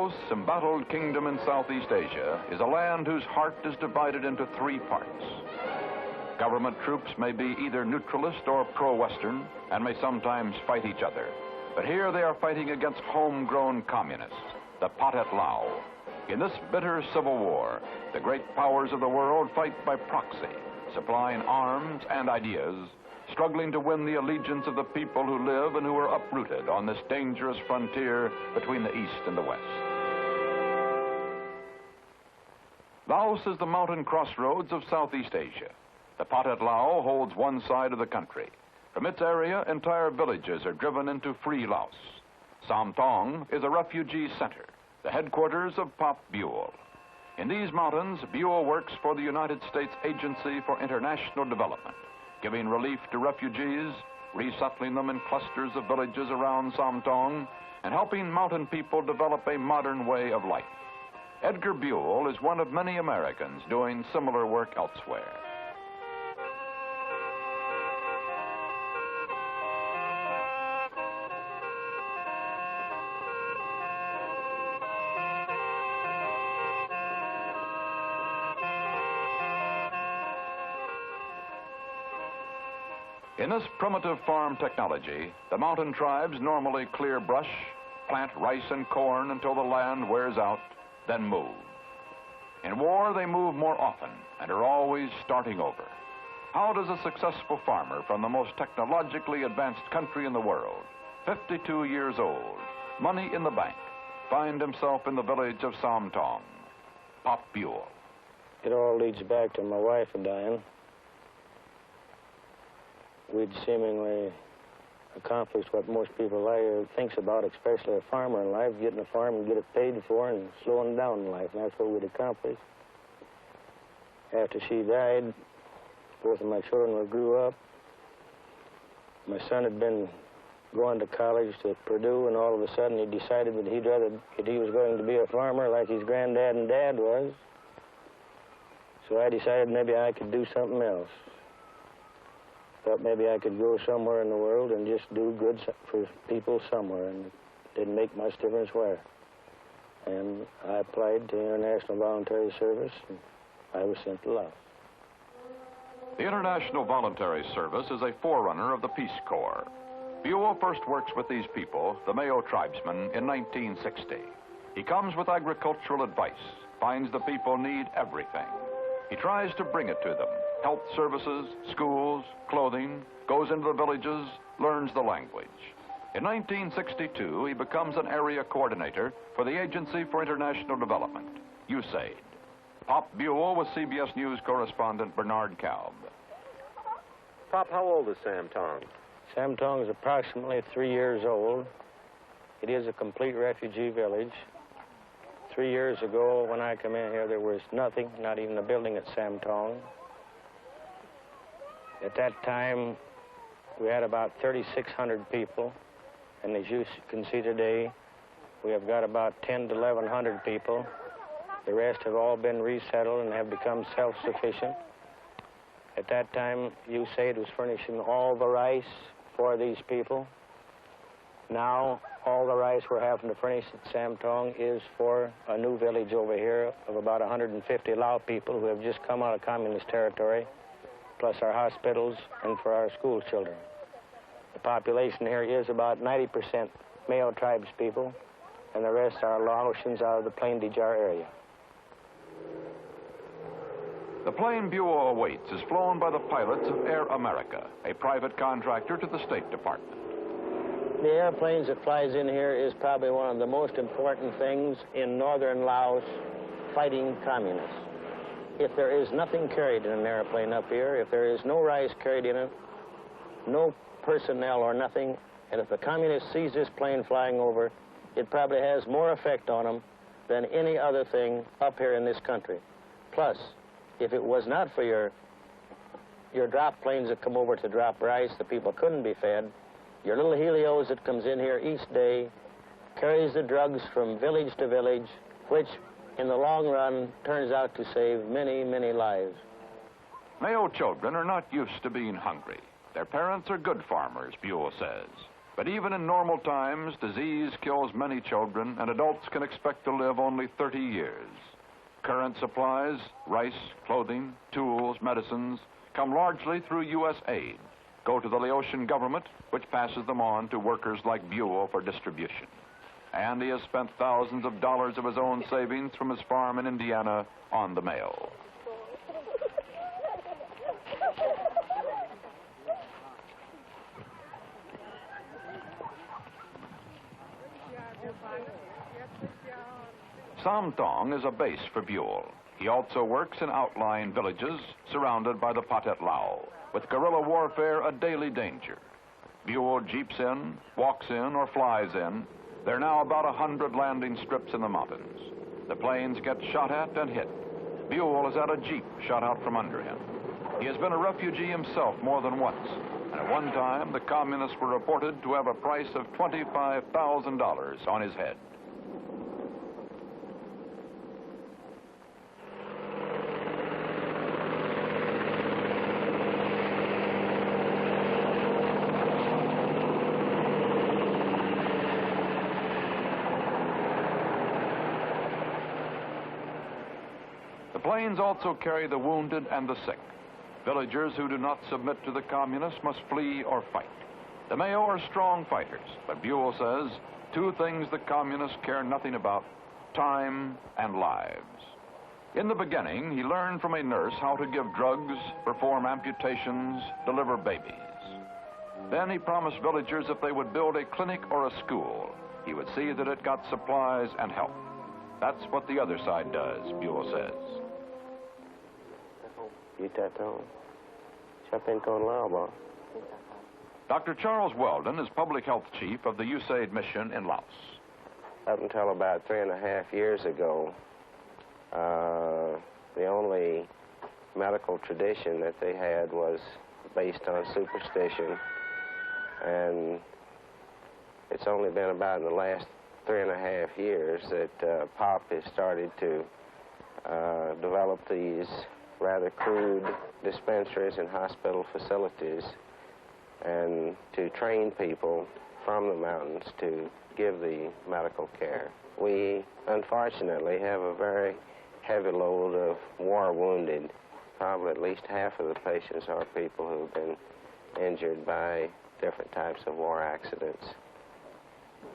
Laos, embattled kingdom in Southeast Asia, is a land whose heart is divided into three parts. Government troops may be either neutralist or pro-Western and may sometimes fight each other. But here they are fighting against homegrown communists, the Pathet Lao. In this bitter civil war, the great powers of the world fight by proxy, supplying arms and ideas, struggling to win the allegiance of the people who live and who are uprooted on this dangerous frontier between the East and the West. Laos is the mountain crossroads of Southeast Asia. The Pathet Lao holds one side of the country. From its area, entire villages are driven into free Laos. Sam Thong is a refugee center, the headquarters of Pop Buell. In these mountains, Buell works for the United States Agency for International Development, giving relief to refugees, resettling them in clusters of villages around Sam Thong, and helping mountain people develop a modern way of life. Edgar Buell is one of many Americans doing similar work elsewhere. In this primitive farm technology, the mountain tribes normally clear brush, plant rice and corn until the land wears out, then move. In war, they move more often and are always starting over. How does a successful farmer from the most technologically advanced country in the world, 52 years old, money in the bank, find himself in the village of Sam Thong? Pop Buell. It all leads back to my wife dying. We'd seemingly accomplished what most people thinks about, especially a farmer in life, getting a farm and get it paid for and slowing down in life, and that's what we'd accomplished. After she died, both of my children grew up. My son had been going to college to Purdue, and all of a sudden he decided that he was going to be a farmer like his granddad and dad was. So I decided maybe I could do something else. Thought maybe I could go somewhere in the world and just do good for people somewhere, and it didn't make much difference where. And I applied to International Voluntary Service, and I was sent to Laos. The International Voluntary Service is a forerunner of the Peace Corps. Buell first works with these people, the Mayo tribesmen, in 1960. He comes with agricultural advice, finds the people need everything. He tries to bring it to them. Health services, schools, clothing, goes into the villages, learns the language. In 1962, he becomes an area coordinator for the Agency for International Development, USAID. Pop Buell with CBS News correspondent Bernard Kalb. Pop, how old is Sam Thong? Sam Thong is approximately 3 years old. It is a complete refugee village. 3 years ago, when I came in here, there was nothing, not even a building at Sam Thong. At that time, we had about 3,600 people, and as you can see today, we have got about 10 to 1,100 people. The rest have all been resettled and have become self-sufficient. At that time, USAID was furnishing all the rice for these people. Now, all the rice we're having to furnish at Sam Thong is for a new village over here of about 150 Lao people who have just come out of communist territory, plus our hospitals and for our school children. The population here is about 90% Mayo tribes people, and the rest are Laotians out of the Plain de Jar area. The plane Buell awaits is flown by the pilots of Air America, a private contractor to the State Department. The airplanes that flies in here is probably one of the most important things in northern Laos fighting communists. If there is nothing carried in an airplane up here, if there is no rice carried in it, no personnel or nothing, and if the communist sees this plane flying over, it probably has more effect on them than any other thing up here in this country. Plus, if it was not for your drop planes that come over to drop rice, the people couldn't be fed. Your little helios that comes in here each day carries the drugs from village to village, which in the long run turns out to save many, many lives. Mayo children are not used to being hungry. Their parents are good farmers, Buell says. But even in normal times, disease kills many children, and adults can expect to live only 30 years. Current supplies, rice, clothing, tools, medicines, come largely through U.S. aid, go to the Laotian government, which passes them on to workers like Buell for distribution. And he has spent thousands of dollars of his own savings from his farm in Indiana on the mail. Sam Thong is a base for Buell. He also works in outlying villages surrounded by the Pathet Lao, with guerrilla warfare a daily danger. Buell jeeps in, walks in, or flies in. There are now about 100 landing strips in the mountains. The planes get shot at and hit. Buell has had a jeep shot out from under him. He has been a refugee himself more than once, and at one time the communists were reported to have a price of $25,000 on his head. The planes also carry the wounded and the sick. Villagers who do not submit to the communists must flee or fight. The Mayo are strong fighters, but Buell says two things the communists care nothing about: time and lives. In the beginning, he learned from a nurse how to give drugs, perform amputations, deliver babies. Then he promised villagers if they would build a clinic or a school, he would see that it got supplies and help. That's what the other side does, Buell says. Dr. Charles Weldon is public health chief of the USAID mission in Laos. Up until about 3.5 years ago, the only medical tradition that they had was based on superstition, and it's only been about in the last 3.5 years that POP has started to develop these rather crude dispensaries and hospital facilities, and to train people from the mountains to give the medical care. We, unfortunately, have a very heavy load of war wounded. Probably at least half of the patients are people who've been injured by different types of war accidents.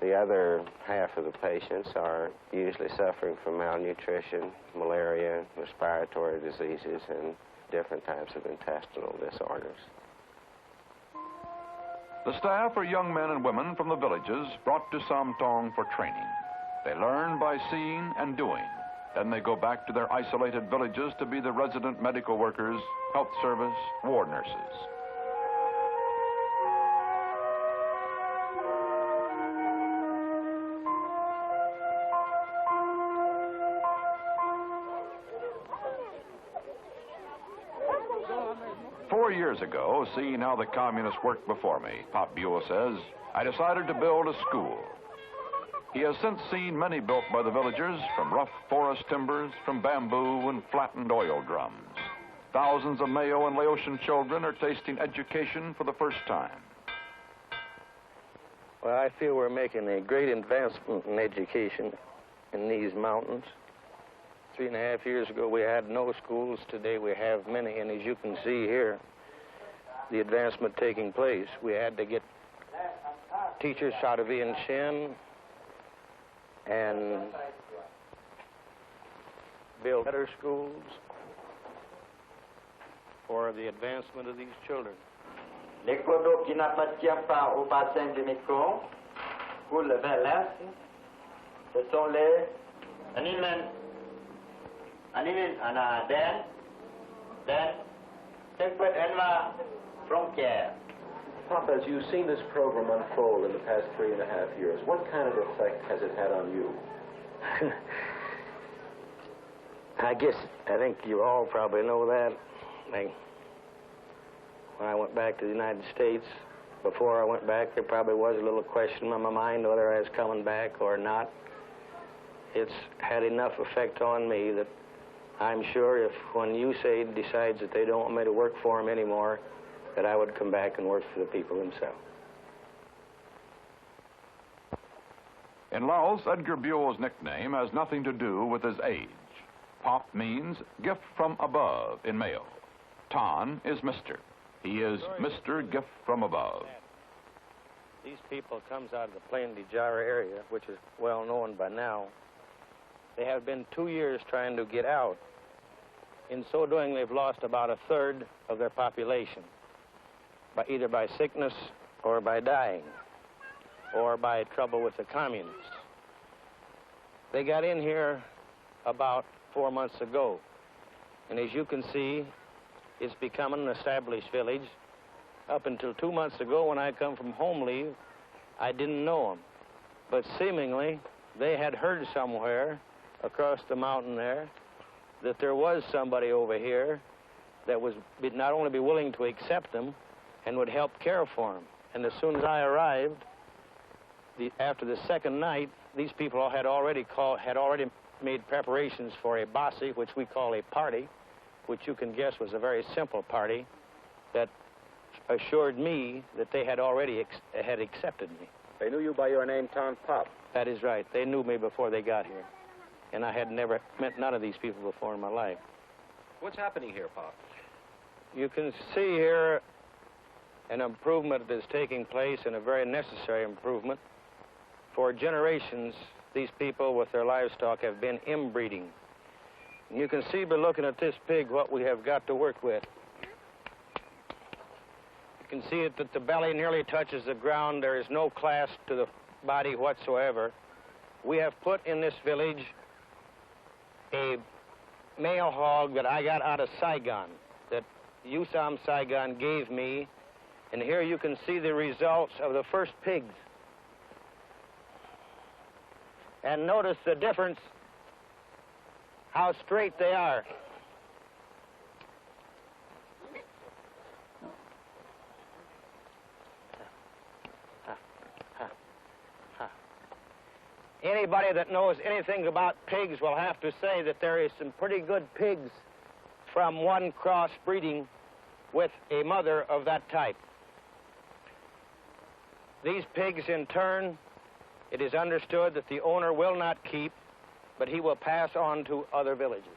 The other half of the patients are usually suffering from malnutrition, malaria, respiratory diseases, and different types of intestinal disorders. The staff are young men and women from the villages brought to Sam Thong for training. They learn by seeing and doing. Then they go back to their isolated villages to be the resident medical workers, health service, ward nurses. "4 years ago, seeing how the communists worked before me," Pop Buell says, "I decided to build a school." He has since seen many built by the villagers, from rough forest timbers, from bamboo and flattened oil drums. Thousands of Mayo and Laotian children are tasting education for the first time. Well, I feel we're making a great advancement in education in these mountains. 3.5 years ago, we had no schools. Today, we have many, and as you can see here, the advancement taking place. We had to get teachers out of Vientiane and build better schools for the advancement of these children. Les cours d'eau qui n'appartiennent pas au bassin du Mekong coulent vers l'est. Ce sont les Animen Anaden, then Sequet Enva Frontier. Pop, as you've seen this program unfold in the past 3.5 years, what kind of effect has it had on you? I think you all probably know that. When I went back to the United States, before I went back, there probably was a little question on my mind whether I was coming back or not. It's had enough effect on me that I'm sure if when USAID decides that they don't want me to work for them anymore, that I would come back and work for the people themselves. In Laos, Edgar Buell's nickname has nothing to do with his age. Pop means gift from above in male. Ton is Mr. He is Mr. Gift from above. These people comes out of the Plain de Jara area, which is well known by now. They have been 2 years trying to get out. In so doing, they've lost about a third of their population, either by sickness or by dying, or by trouble with the communists. They got in here about 4 months ago, and as you can see, it's becoming an established village. Up until 2 months ago, when I come from home leave, I didn't know them. But seemingly, they had heard somewhere across the mountain there that there was somebody over here that would not only be willing to accept them and would help care for them. And as soon as I arrived, after the second night, these people had already made preparations for a bossy, which we call a party, which you can guess was a very simple party that assured me that they had already had accepted me. They knew you by your name, Ton Pop. That is right. They knew me before they got here. And I had never met none of these people before in my life. What's happening here, Pop? You can see here an improvement that is taking place, and a very necessary improvement. For generations, these people with their livestock have been inbreeding. And you can see by looking at this pig what we have got to work with. You can see that the belly nearly touches the ground. There is no clasp to the body whatsoever. We have put in this village a male hog that I got out of Saigon, that Usam Saigon gave me. And here you can see the results of the first pigs. And notice the difference, how straight they are. Anybody that knows anything about pigs will have to say that there is some pretty good pigs from one cross breeding with a mother of that type. These pigs, in turn, it is understood that the owner will not keep, but he will pass on to other villages.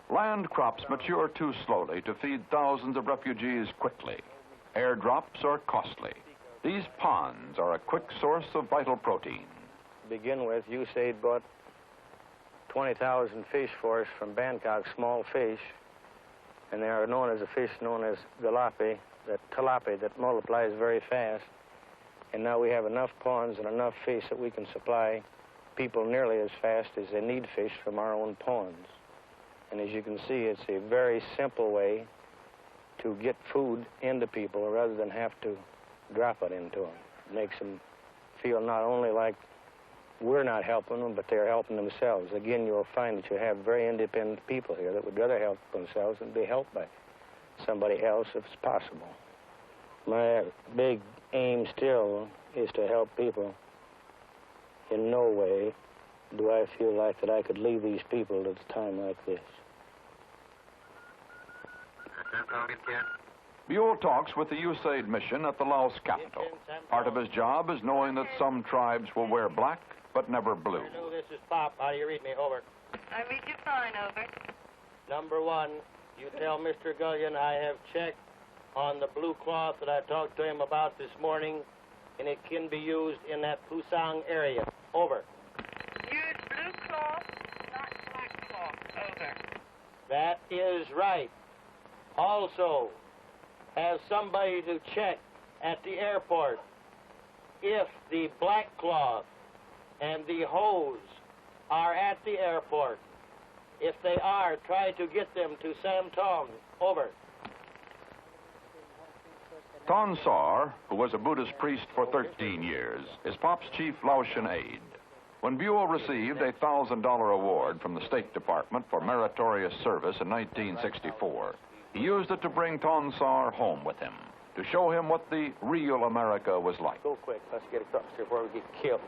Land crops mature too slowly to feed thousands of refugees quickly. Airdrops are costly. These ponds are a quick source of vital protein. To begin with, USAID bought 20,000 fish for us from Bangkok, small fish, and they are known as a fish known as tilapia that multiplies very fast. And now we have enough ponds and enough fish that we can supply people nearly as fast as they need fish from our own ponds. And as you can see, it's a very simple way to get food into people rather than have to drop it into them. It makes them feel not only like we're not helping them, but they're helping themselves. Again, you'll find that you have very independent people here that would rather help themselves than be helped by somebody else if it's possible. My big aim still is to help people. In no way do I feel like that I could leave these people at a time like this. Buell talks with the USAID mission at the Laos capital. Part of his job is knowing that some tribes will wear black, but never blue. Hello, this is Pop. How do you read me? Over. I read you fine, over. Number one, you tell Mr. Gullion I have checked on the blue cloth that I talked to him about this morning, and it can be used in that Pusang area. Over. Use blue cloth, not black cloth. Over. That is right. Also, have somebody to check at the airport if the black cloth and the hose are at the airport. If they are, try to get them to Sam Thong. Over. Ton Sar, who was a Buddhist priest for 13 years, is Pop's chief Laotian aide. When Buell received a $1,000 award from the State Department for meritorious service in 1964, he used it to bring Ton Sar home with him, to show him what the real America was like. Go quick. Let's get across here before we get killed.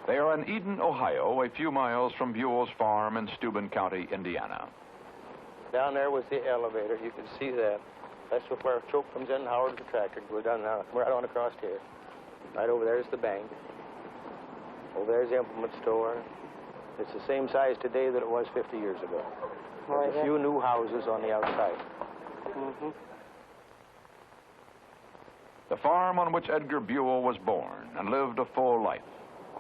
They are in Eden, Ohio, a few miles from Buell's farm in Steuben County, Indiana. Down there was the elevator. You can see that. That's where Choke comes in, Howard's the tractor. We're down now. We're right on across here. Right over there is the bank. Oh, there's the implement store. It's the same size today that it was 50 years ago. There's a few new houses on the outside. Mm-hmm. The farm on which Edgar Buell was born and lived a full life.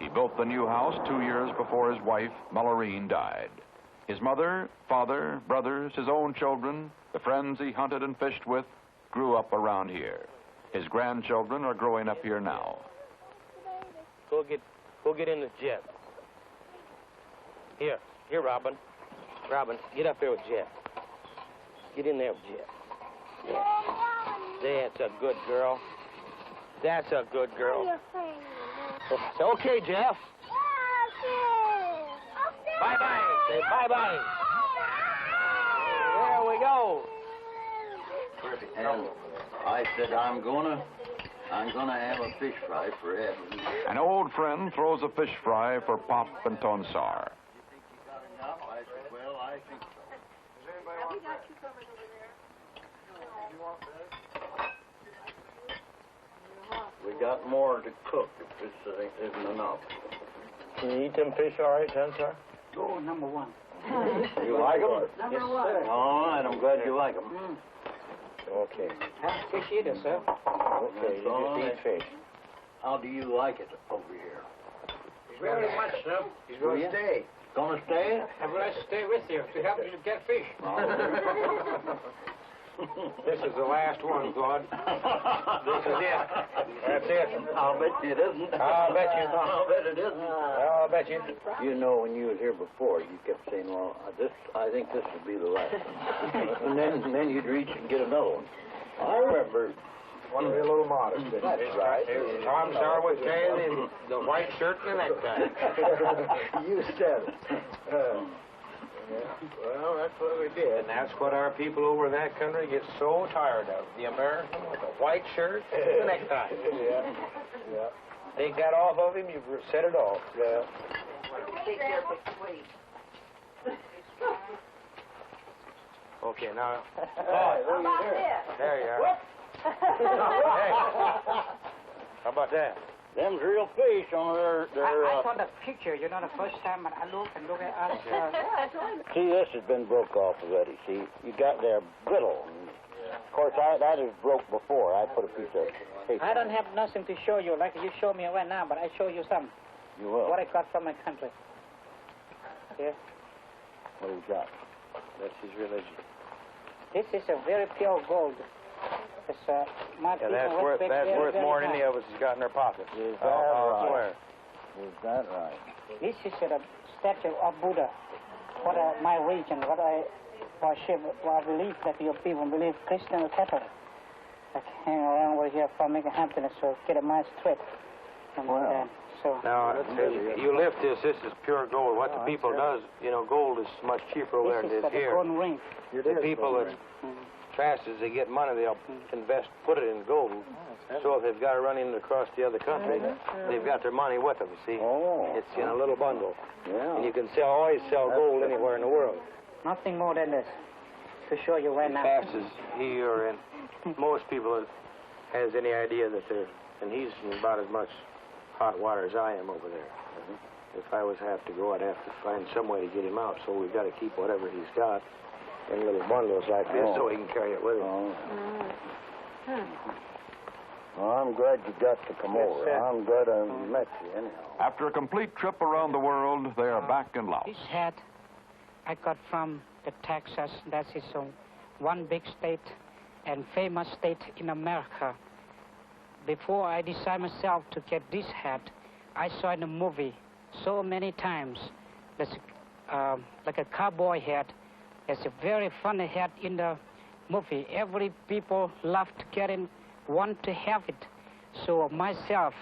He built the new house 2 years before his wife, Mallory, died. His mother, father, brothers, his own children, the friends he hunted and fished with, grew up around here. His grandchildren are growing up here now. Go get in the jet. Here, Robin. Robin, get up there with Jeff. Get in there with Jeff. Yeah. That's a good girl. That's a good girl. So, okay, Jeff. Bye-bye. Say bye-bye. There we go. And I said, I'm gonna have a fish fry for Ed. An old friend throws a fish fry for Pop and Tonsar. I said, well, I think so. Have you got cucumbers over there? We got more to cook if this isn't enough. Can you eat them fish all right, Tonsar? Oh, number one. You like them? Number one. All right, I'm glad you like them. Okay. Fish eater, sir. Okay, you just eat fish. How do you like it over here? Very much, sir. He's going to stay. Going to stay? I'm going to stay with you to help you to get fish. This is the last one, Claude. This is it. That's it. I'll bet you it isn't. I'll bet you. I'll bet it isn't. I'll bet you. You know, when you was here before, you kept saying, well, I think this would be the last one. and then you'd reach and get another one. I remember. Want to be a little modest. That's right. Tom Sawyer was carrying the white shirt and the necktie. You said it. Well, that's what we did. And that's what our people over in that country get so tired of. The American with the white shirt and the necktie. Yeah. Take that off of him, you've set it off. Yeah. Okay, now. How about this? There you are. Hey. How about that? Them's real fish on their I saw the picture, you know, the first time I look at us. See, this has been broke off already, see? You got there brittle. Of course, that is broke before. I put a piece of paper. I don't have nothing to show you like you show me right now, but I show you some. You will. What I got from my country. Here. What do you got? That's his religion. This is a very pure gold. It's, my Yeah, people that's worth respect very, very more than high. any of us has got in their pockets. Is that I'll right? swear. Is that right? This is a statue of Buddha. What my region, what I worship, what I believe that your people believe Christian or Catholic. I hang around over here for making happiness, so get a nice trip. And Wow. so Now, you lift this is pure gold. What the people does, you know, gold is much cheaper over there this than is it is the here. golden ring. The people that's fast as they get money, they'll invest, put it in gold. So if they've got to run in across the other country, they've got their money with them, see? Oh. It's in a little bundle. Yeah. And you can always sell gold anywhere in the world. Nothing more than this to show you right now. Fast as he or most people has any idea that they're, and he's in about as much hot water as I am over there. If I was to have to go, I'd have to find some way to get him out. So we've got to keep whatever he's got in little bundles like this so he can carry it with him. Oh. Well, I'm glad you got to come over. I'm glad I met you anyhow. After a complete trip around the world, they are back in Laos. This hat I got from the Texas. That is one big state and famous state in America. Before I decided myself to get this hat, I saw in a movie so many times. There's like a cowboy hat. There's a very funny hat in the movie. Every people love to get in, want to have it. So myself,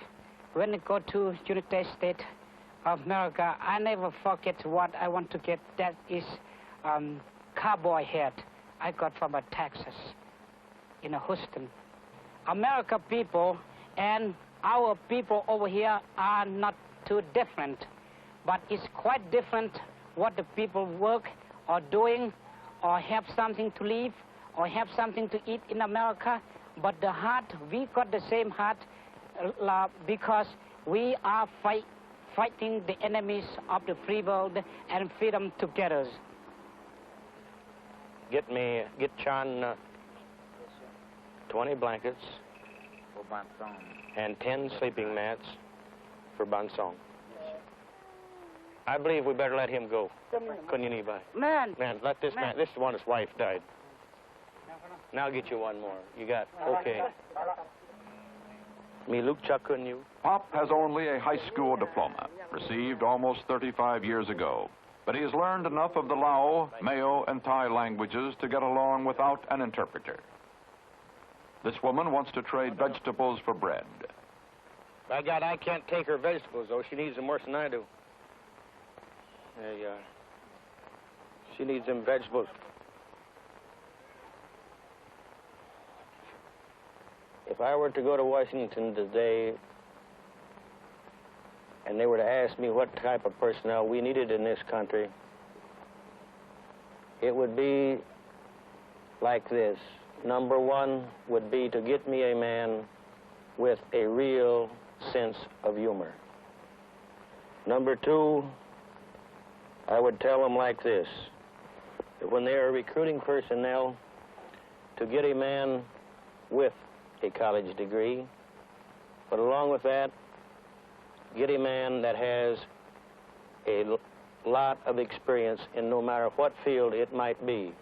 when I go to United States of America, I never forget what I want to get. That is cowboy hat I got from Texas in Houston. America people and our people over here are not too different, but it's quite different what the people work or doing or have something to live or have something to eat in America. But the heart, we got the same heart because we are fighting the enemies of the free world and freedom together. Get Chan 20 blankets and 10 sleeping mats for Bansong. I believe we better let him go. Man, let this man, this is the one his wife died. Now I'll get you one more. You got, okay. Me Luke Chakun you. Pop has only a high school diploma, received almost 35 years ago. But he has learned enough of the Lao, Mayo, and Thai languages to get along without an interpreter. This woman wants to trade vegetables for bread. By God, I can't take her vegetables, though. She needs them worse than I do. She needs them vegetables. If I were to go to Washington today and they were to ask me what type of personnel we needed in this country, it would be like this. Number one would be to get me a man with a real sense of humor. Number two, I would tell them like this, that when they are recruiting personnel, to get a man with a college degree, but along with that, get a man that has a lot of experience in no matter what field it might be,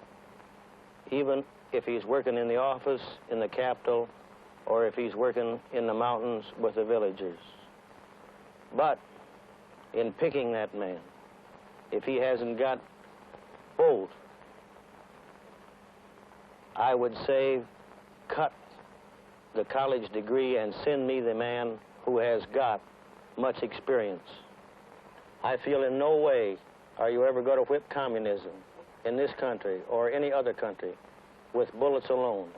even if he's working in the office in the capital or if he's working in the mountains with the villagers. But in picking that man, if he hasn't got both, I would say cut the college degree and send me the man who has got much experience. I feel in no way are you ever going to whip communism in this country or any other country with bullets alone.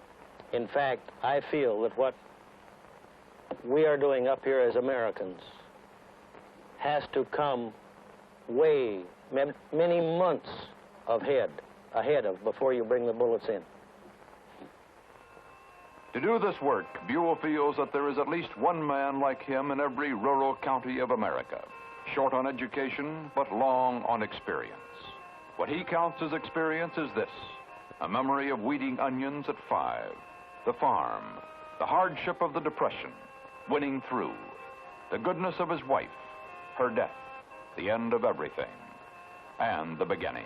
In fact, I feel that what we are doing up here as Americans has to come way, many months ahead of before you bring the bullets in. To do this work, Buell feels that there is at least one man like him in every rural county of America, short on education, but long on experience. What he counts as experience is this: a memory of weeding onions at 5, the farm, the hardship of the Depression, winning through, the goodness of his wife, her death, the end of everything, and the beginning.